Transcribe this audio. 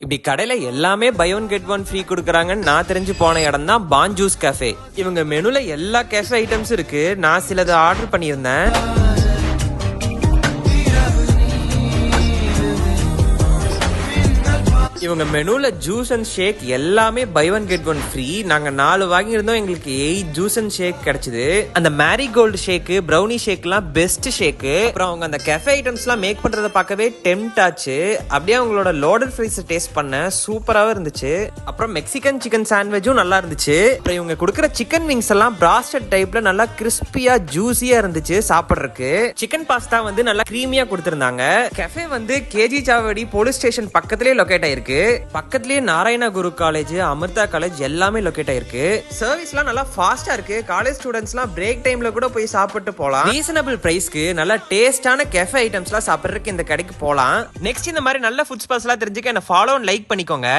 இப்படி கடையில எல்லாமே buy one get one free கொடுக்குறாங்கன்னு நான் தெரிஞ்சு போன இடம் தான் பான்ஜூஸ் கேஃபே. இவங்க மெனுல எல்லா கேஃபே ஐட்டம்ஸ் இருக்கு. நான் சிலது ஆர்டர் பண்ணியிருந்தேன். இவங்க மெனுல ஜூஸ் அண்ட் ஷேக் எல்லாமே buy one get one free. நாங்க 4 வாங்கியிருந்தோம், எங்களுக்கு 8 ஜூஸ் அண்ட் ஷேக் கிடைச்சது. அந்த மேரிகோல்டு ஷேக், பிரவுனி ஷேக் எல்லாம் பெஸ்ட் ஷேக். அப்புறம் அவங்க அந்த கெஃபே ஐட்டம்ஸ் எல்லாம் மேக் பண்றத பார்க்கவே டெம்ட் ஆச்சு. அப்படியே அவங்களோட லோடட் ஃப்ரைஸ் டேஸ்ட் பண்ண சூப்பராவே இருந்துச்சு. அப்புறம் மெக்சிகன் சிக்கன் சாண்ட்விச்சும் நல்லா இருந்துச்சு. அப்புறம் இவங்க கொடுக்குற சிக்கன் விங்ஸ் எல்லாம் பிராஸ்டட் டைப்ல நல்லா கிறிஸ்பியா ஜூசியா இருந்துச்சு சாப்பிட்றதுக்கு. சிக்கன் பாஸ்தா வந்து நல்லா கிரீமியா கொடுத்திருந்தாங்க. கெஃபே வந்து கேஜி சாவடி போலீஸ் ஸ்டேஷன் பக்கத்திலேயே லொகேட் ஆயிருக்கு. பக்கத்திலேயே நாராயண குரு காலேஜ், அமிர்தா காலேஜ் எல்லாமே லொகேட் ஆயிருக்கு. சர்வீஸ்லாம் நல்லா ஃபாஸ்டா இருக்கு. காலேஜ் ஸ்டூடெண்ட்ஸ்லாம் பிரேக் டைம்ல கூட போய் சாப்பிட்டு போலாம். ரீசனபிள் பிரைஸ்க்கு நல்ல டேஸ்டான கேஃபே ஐட்டம்ஸ்லாம் சாப்பிட்றதுக்கு இந்த கடைக்கு போலாம். நெக்ஸ்ட் இந்த மாதிரி நல்ல ஃபுட் ஸ்பாட்ஸ்லாம் தெரிஞ்சுக்க என்ன ஃபாலோ அண்ட் லைக் பண்ணிக்கோங்க.